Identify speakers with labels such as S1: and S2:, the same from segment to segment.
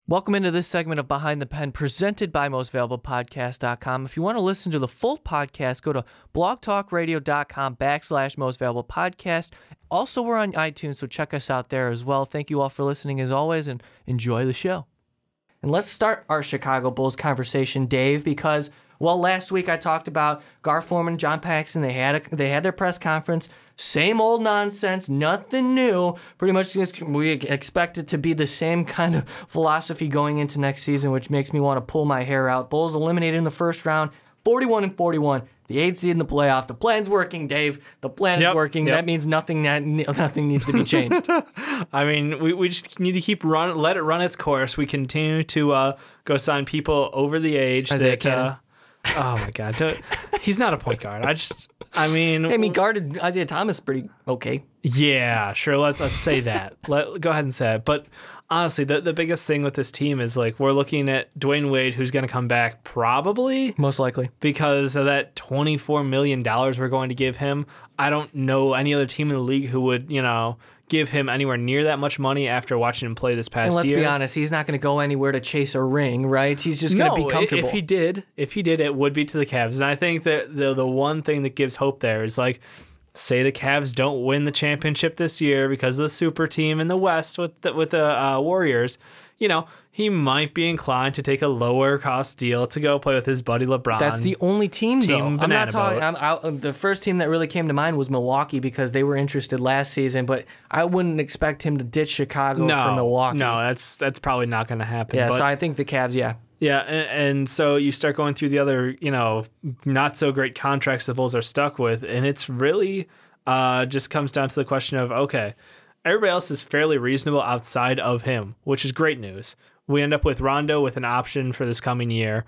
S1: Welcome into this segment of Behind the Pen presented by MostValuablePodcast.com. If you want to listen to the full podcast, go to blogtalkradio.com/MostValuablePodcast. Also, we're on iTunes, so check us out there as well. Thank you all for listening as always, and enjoy the show. And let's start our Chicago Bulls conversation, Dave, because, well, last week I talked about Gar Forman and John Paxson. They had their press conference. Same old nonsense, nothing new. Pretty much we expect it to be the same kind of philosophy going into next season, which makes me want to pull my hair out. Bulls eliminated in the first round, 41-41. The 8th seed in the playoff. The plan's working, Dave. The plan is working. That means nothing needs to be changed.
S2: I mean, we just need to let it run its course. We continue to go sign people over the age.
S1: Isaiah Cannon.
S2: Oh my God, he's not a point guard.
S1: Guarded Isaiah Thomas pretty okay.
S2: Yeah, sure. Let's say that. Go ahead and say it. But honestly, the biggest thing with this team is we're looking at Dwayne Wade, who's going to come back probably,
S1: most likely,
S2: because of that $24 million we're going to give him. I don't know any other team in the league who would, give him anywhere near that much money after watching him play this past year.
S1: And let's be honest, he's not going to go anywhere to chase a ring, right? He's just going to be comfortable.
S2: If he did, it would be to the Cavs. And I think that the one thing that gives hope there is say the Cavs don't win the championship this year because of the super team in the West with the Warriors, he might be inclined to take a lower cost deal to go play with his buddy LeBron.
S1: That's the only team though. I'm not
S2: talking.
S1: The first team that really came to mind was Milwaukee because they were interested last season, but I wouldn't expect him to ditch Chicago for Milwaukee.
S2: No, that's probably not going to happen.
S1: Yeah, so I think the Cavs, yeah.
S2: Yeah, and so you start going through the other, not so great contracts the Bulls are stuck with, and it's really just comes down to the question of, okay, everybody else is fairly reasonable outside of him, which is great news. We end up with Rondo with an option for this coming year,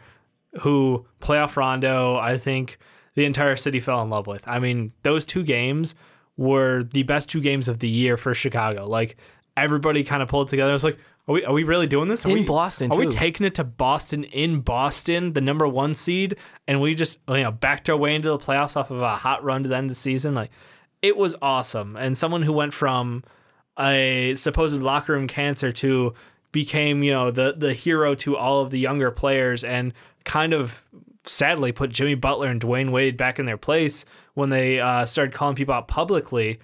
S2: who playoff Rondo, I think the entire city fell in love with. I mean, those 2 games were the best 2 games of the year for Chicago. Everybody kind of pulled together. It was like, are we really doing this?
S1: Boston,
S2: Are we taking it to Boston in Boston, the number 1 seed, and we just backed our way into the playoffs off of a hot run to the end of the season? It was awesome. And someone who went from a supposed locker room cancer to became, the hero to all of the younger players and kind of sadly put Jimmy Butler and Dwayne Wade back in their place when they started calling people out publicly.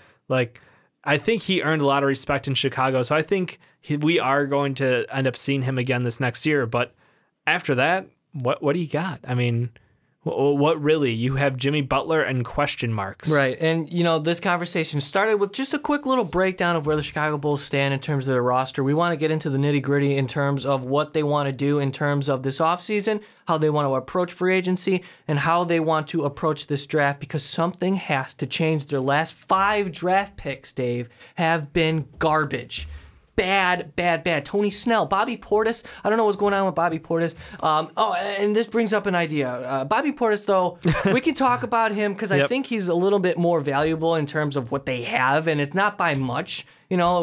S2: I think he earned a lot of respect in Chicago. So I think we are going to end up seeing him again this next year. But after that, what do you got? I mean, what really? You have Jimmy Butler and question marks.
S1: Right. And, this conversation started with just a quick little breakdown of where the Chicago Bulls stand in terms of their roster. We want to get into the nitty-gritty in terms of what they want to do in terms of this offseason, how they want to approach free agency, and how they want to approach this draft, because something has to change. Their last 5 draft picks, Dave, have been garbage. Bad. Tony Snell, Bobby Portis. I don't know what's going on with Bobby Portis. And this brings up an idea. Bobby Portis, though, we can talk about him because I think he's a little bit more valuable in terms of what they have, and it's not by much.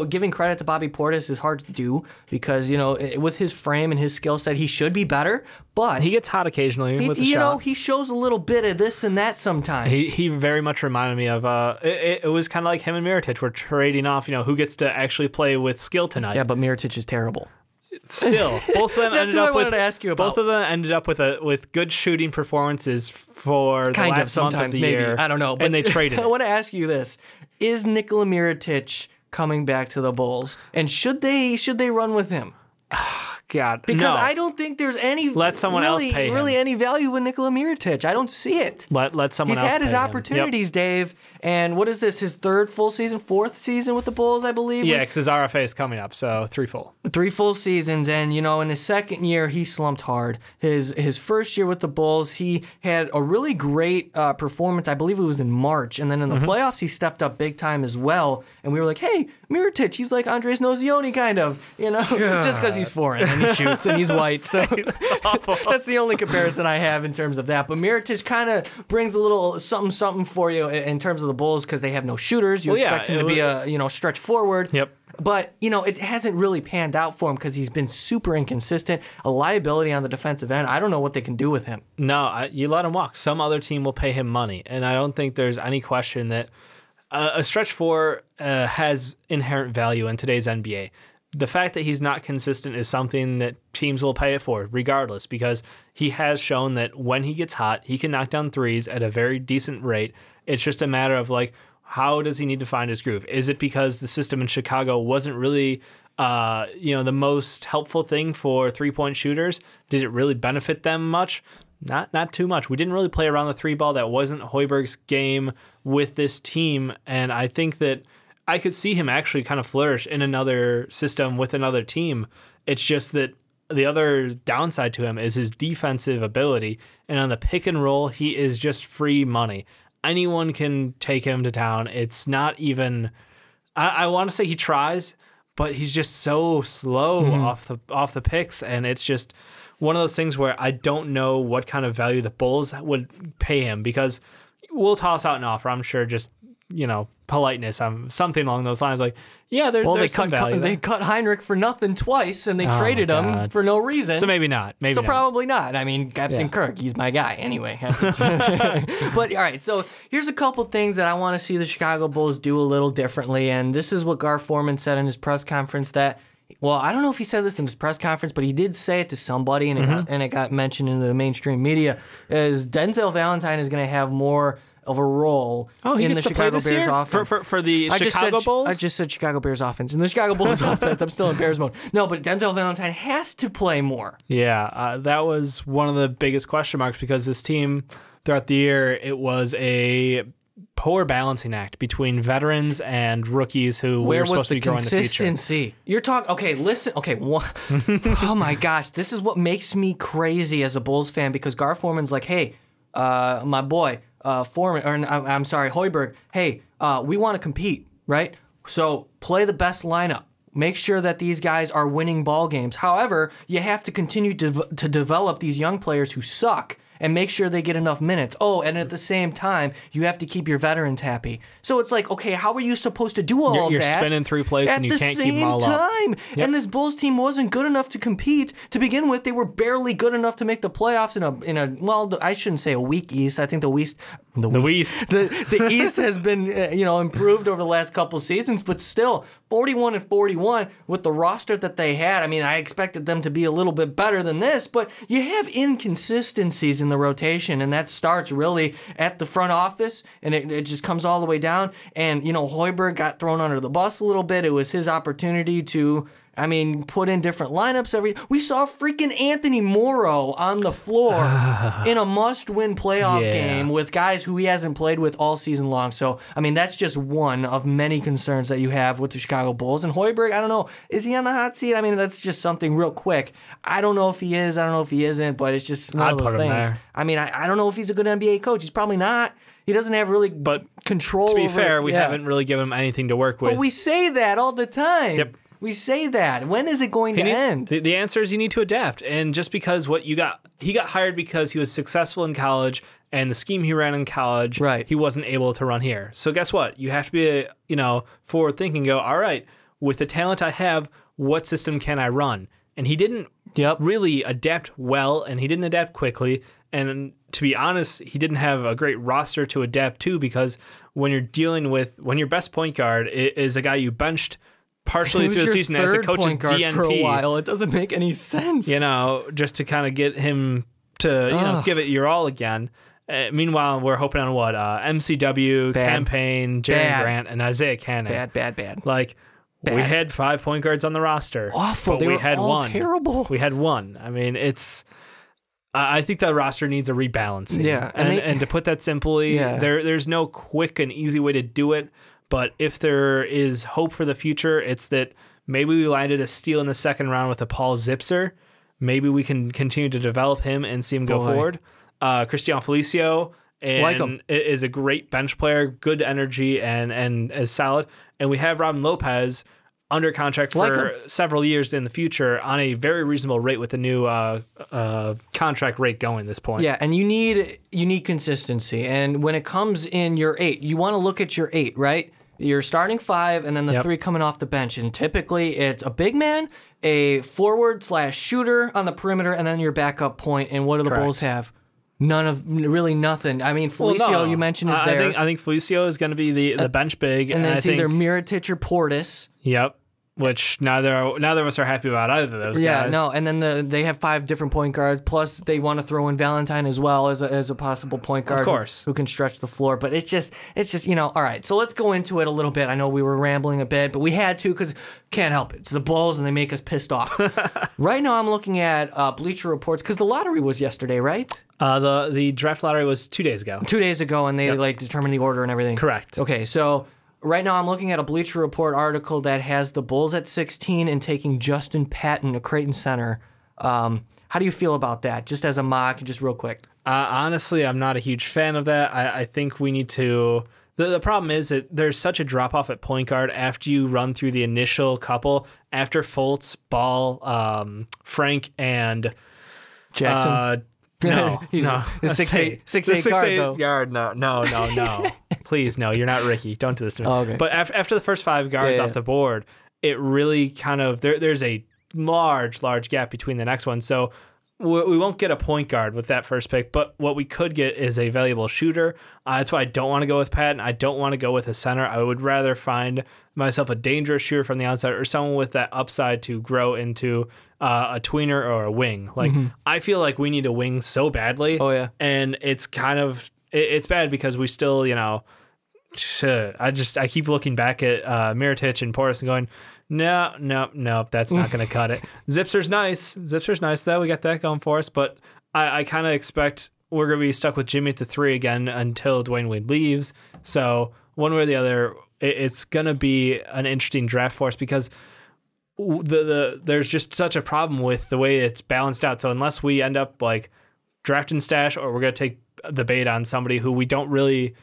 S1: Giving credit to Bobby Portis is hard to do because, with his frame and his skill set, he should be better. But
S2: he gets hot occasionally with the shot.
S1: He shows a little bit of this and that sometimes.
S2: He very much reminded me of it was kind of like him and Mirotic were trading off, who gets to actually play with skill tonight.
S1: Yeah, but Mirotic is terrible.
S2: Still, both of them
S1: That's what I wanted to ask you about.
S2: Both of them ended up with good shooting performances for the last month of the year.
S1: I don't know, but
S2: and they traded.
S1: I want to ask you this: is Nikola Mirotic coming back to the Bulls, and should they run with him?
S2: God,
S1: because
S2: no.
S1: I don't think there's any
S2: else pay him.
S1: Really any value in Nikola Mirotic. I don't see it.
S2: Let someone else.
S1: He's had his
S2: pay
S1: opportunities,
S2: him.
S1: Dave. And what is this? His 3rd full season, 4th season with the Bulls, I believe.
S2: Yeah, because his RFA is coming up, so 3 full.
S1: 3 full seasons, and in his 2nd year he slumped hard. His first year with the Bulls, he had a really great performance. I believe it was in March, and then in the playoffs he stepped up big time as well. And we were like, hey, Mirotic, he's like Andres Nozioni kind of, just because he's foreign and he shoots and he's white. So
S2: that's awful.
S1: That's the only comparison I have in terms of that. But Mirotic kind of brings a little something for you in terms of the Bulls because they have no shooters. You expect him to be a stretch forward.
S2: Yep.
S1: But, it hasn't really panned out for him because he's been super inconsistent, a liability on the defensive end. I don't know what they can do with him.
S2: No, you let him walk. Some other team will pay him money, and I don't think there's any question that a stretch 4 has inherent value in today's NBA. the fact that he's not consistent is something that teams will pay it for regardless, because he has shown that when he gets hot, he can knock down threes at a very decent rate. It's just a matter of like, how does he need to find his groove? Is it because the system in Chicago wasn't really the most helpful thing for three-point shooters? Did it really benefit them much? Not too much. We didn't really play around the three ball. That wasn't Hoiberg's game with this team, and I think that I could see him actually kind of flourish in another system with another team. It's just that the other downside to him is his defensive ability, and on the pick and roll, he is just free money. Anyone can take him to town. It's not even, I want to say he tries, but he's just so slow off the picks, and it's just one of those things where I don't know what kind of value the Bulls would pay him, because we'll toss out an offer, I'm sure, just politeness, something along those lines. Like, yeah, there's some value there.
S1: They cut Heinrich for nothing twice, and they traded him for no reason.
S2: So maybe not.
S1: Probably not. I mean, Captain Kirk, he's my guy anyway. But all right, so here's a couple things that I want to see the Chicago Bulls do a little differently, and this is what Gar Forman said in his press conference that. Well, I don't know if he said this in his press conference, but he did say it to somebody, and it got mentioned in the mainstream media. Is Denzel Valentine is going to have more of a role in the Chicago Bears offense
S2: for the Chicago Bulls?
S1: I just said Chicago Bears offense. In the Chicago Bulls offense, I'm still in Bears mode. No, but Denzel Valentine has to play more.
S2: Yeah, that was one of the biggest question marks, because this team throughout the year, it was a poor balancing act between veterans and rookies who were supposed to be growing in the future. Where was the consistency?
S1: You're talking, okay, listen, okay, oh my gosh, this is what makes me crazy as a Bulls fan, because Gar Forman's like, hey, my boy, Hoiberg, hey, we want to compete, right? So play the best lineup. Make sure that these guys are winning ball games. However, you have to continue to develop these young players who suck and make sure they get enough minutes. Oh, and at the same time, you have to keep your veterans happy. So it's like, okay, how are you supposed to do all of that?
S2: You're spinning three plates and you can't keep them all up.
S1: At the same time. Yep. And this Bulls team wasn't good enough to compete to begin with. They were barely good enough to make the playoffs in a well, I shouldn't say a weak East. I think the East has been improved over the last couple seasons, but still 41-41 with the roster that they had. I mean, I expected them to be a little bit better than this, but you have inconsistencies in the rotation, and that starts really at the front office, and it just comes all the way down. And Hoiberg got thrown under the bus a little bit. It was his opportunity to put in different lineups. We saw freaking Anthony Morrow on the floor in a must-win playoff game with guys who he hasn't played with all season long. So, that's just one of many concerns that you have with the Chicago Bulls. And Hoiberg, I don't know, is he on the hot seat? That's just something real quick. I don't know if he is. I don't know if he isn't, but it's just one of those things. I don't know if he's a good NBA coach. He's probably not. He doesn't have really control over it.
S2: To be fair, we haven't really given him anything to work with.
S1: But we say that all the time.
S2: Yep.
S1: We say that. When is it going to end?
S2: The answer is you need to adapt. And just because he got hired because he was successful in college, and the scheme he ran in college,
S1: right,
S2: he wasn't able to run here. So guess what? You have to be forward thinking. Go, all right, with the talent I have, what system can I run? And he didn't really adapt well, and he didn't adapt quickly. And to be honest, he didn't have a great roster to adapt to, because when your best point guard is a guy you benched partially through the season as a coach's DNP
S1: for a while, it doesn't make any sense.
S2: Just to kind of get him to give it your all again. Meanwhile, we're hoping on what? MCW, Campaign, Jerry Grant, and Isaiah Cannon.
S1: Bad.
S2: Like, we had 5 point guards on the roster.
S1: Awful.
S2: But we had
S1: all
S2: one.
S1: Terrible.
S2: We had one. I think the roster needs a rebalancing.
S1: Yeah.
S2: And to put that simply, there's no quick and easy way to do it. But if there is hope for the future, it's that maybe we landed a steal in the second round with a Paul Zipser. Maybe we can continue to develop him and see him go forward. Cristian Felicio is a great bench player, good energy, and is solid. And we have Robin Lopez under contract for several years in the future on a very reasonable rate with the new contract rate going at this point.
S1: Yeah, and you need consistency. And when it comes in your 8, you want to look at your 8, right? You're starting 5, and then the 3 coming off the bench. And typically, it's a big man, a forward/shooter on the perimeter, and then your backup point. And what do the Bulls have? Nothing. Felicio, you mentioned, is there.
S2: I think Felicio is going to be the bench big.
S1: And then it's either Mirotic or Portis.
S2: Yep. which neither of us are happy about either of those guys.
S1: Yeah, no, and then they have 5 different point guards, plus they want to throw in Valentine as well as a possible point guard,
S2: of course,
S1: who can stretch the floor. But it's just all right. So let's go into it a little bit. I know we were rambling a bit, but we had to because can't help it. It's the Bulls, and they make us pissed off. Right now, I'm looking at Bleacher Reports because the lottery was yesterday, right?
S2: The draft lottery was 2 days ago.
S1: 2 days ago, and they determined the order and everything.
S2: Correct.
S1: Okay, so right now I'm looking at a Bleacher Report article that has the Bulls at 16 and taking Justin Patton, a Creighton center. How do you feel about that? Just as a mock, just real quick.
S2: Honestly, I'm not a huge fan of that. I think we need to. The problem is that there's such a drop off at point guard after you run through the initial couple. After Fultz, Ball, Frank, and
S1: Jackson.
S2: No,
S1: he's
S2: no.
S1: a 6'8" guard, though.
S2: Guard, no. Please, no, you're not Ricky. Don't do this to me.
S1: Oh, okay.
S2: But after the first 5 guards off the board, it really kind of there's a large gap between the next one. So we won't get a point guard with that first pick, but what we could get is a valuable shooter. That's why I don't want to go with Patton. I don't want to go with a center. I would rather find myself a dangerous shooter from the outside or someone with that upside to grow into a tweener or a wing. Like I feel like we need a wing so badly.
S1: Oh yeah,
S2: and it's kind of it's bad because we still I keep looking back at Mirotic and Portis and going, no, that's not going to cut it. Zipser's nice though. We got that going for us, but I kind of expect we're going to be stuck with Jimmy at the 3 again until Dwayne Wade leaves. So one way or the other, it's going to be an interesting draft for us because there's just such a problem with the way it's balanced out. So unless we end up like drafting stash, or we're going to take the bait on somebody who we don't really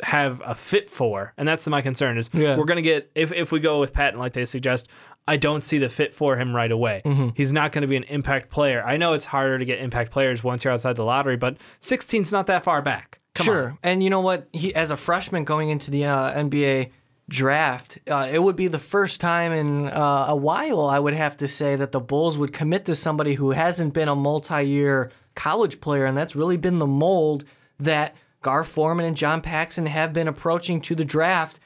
S2: have a fit for, and that's my concern is we're going to get, if we go with Patton like they suggest, I don't see the fit for him right away. He's not going to be an impact player. I know it's harder to get impact players once you're outside the lottery, but 16's not that far back. Come on.
S1: And you know what? He, as a freshman going into the NBA draft, it would be the first time in a while, I would have to say, that the Bulls would commit to somebody who hasn't been a multi-year college player, and that's really been the mold that Gar Forman and John Paxson have been approaching to the draft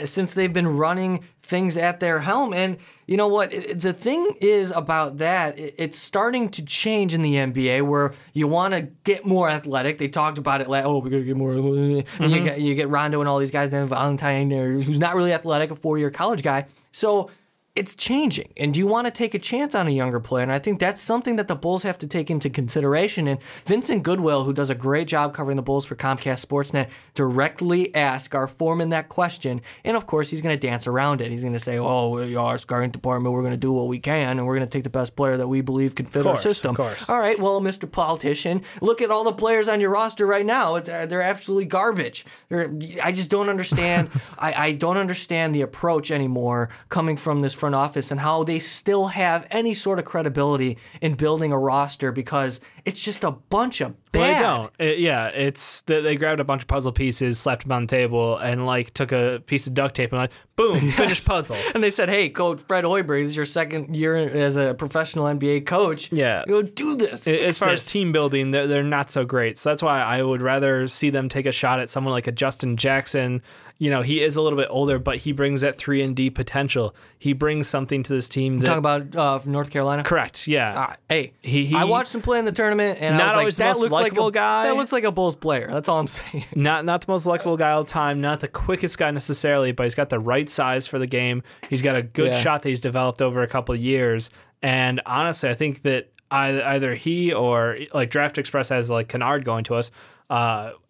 S1: since they've been running things at their helm. And you know what? The thing is about that, it's starting to change in the NBA where you want to get more athletic. They talked about it like, oh, we're going to get more. And you get Rondo and all these guys, then Valentine, who's not really athletic, a 4-year college guy. So it's changing. And do you want to take a chance on a younger player? And I think that's something that the Bulls have to take into consideration. And Vincent Goodwill, who does a great job covering the Bulls for Comcast Sportsnet, directly asked our foreman that question. And of course, he's going to dance around it. He's going to say, oh, our scouting department, we're going to do what we can, and we're going to take the best player that we believe can fit our system.
S2: Of course.
S1: All right, well, Mr. Politician, look at all the players on your roster right now. They're absolutely garbage. I just don't understand. I don't understand the approach anymore coming from this front office and how they still have any sort of credibility in building a roster, because it's just a bunch of bad.
S2: Well, they don't. It's they grabbed a bunch of puzzle pieces, slapped them on the table, and like took a piece of duct tape and like, boom, finished puzzle.
S1: And they said, hey, Coach Fred Hoiberg, this is your second year as a professional NBA coach.
S2: Yeah.
S1: Go do this.
S2: As far as team building, they're not so great. So that's why I would rather see them take a shot at someone like a Justin Jackson. You know, he is a little bit older, but he brings that 3-and-D potential. He brings something to this team.
S1: Talking about from North Carolina?
S2: Correct, yeah.
S1: Hey, I watched him play in the tournament, and I was like, that looks like a guy. That looks like a Bulls player. That's all I'm saying.
S2: Not the most likable guy all the time, not the quickest guy necessarily, but he's got the right size for the game. He's got a good shot that he's developed over a couple of years. And honestly, I think that either he or like Draft Express has like Kennard going to us,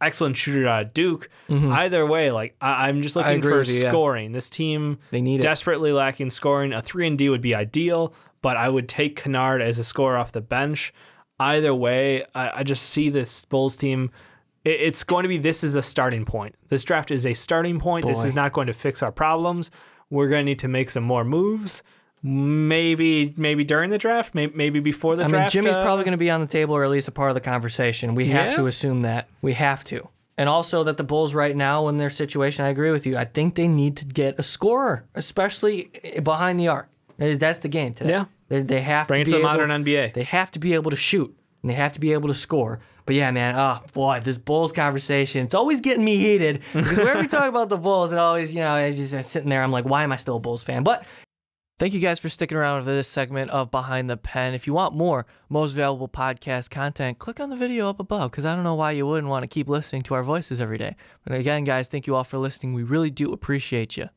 S2: excellent shooter out of Duke. Either way, like I'm just looking for scoring. This team,
S1: they need
S2: desperately lacking scoring. A 3-and-D would be ideal, but I would take Kennard as a scorer off the bench. Either way, I just see this Bulls team. It's going to be, this is a starting point. This draft is a starting point. This is not going to fix our problems. We're going to need to make some more moves. Maybe during the draft, maybe before the draft.
S1: I mean, Jimmy's probably going to be on the table, or at least a part of the conversation. We have to assume that. We have to. And also that the Bulls right now in their situation, I agree with you. I think they need to get a scorer, especially behind the arc. That's the game today.
S2: Yeah.
S1: They have
S2: Bring
S1: to
S2: it to the modern NBA.
S1: They have to be able to shoot. and they have to be able to score. But yeah, man, oh boy, this Bulls conversation, it's always getting me heated because whenever we talk about the Bulls, it always, I'm sitting there, I'm like, why am I still a Bulls fan? But thank you guys for sticking around for this segment of Behind the Pen. If you want more most valuable podcast content, click on the video up above because I don't know why you wouldn't want to keep listening to our voices every day. But again, guys, thank you all for listening. We really do appreciate you.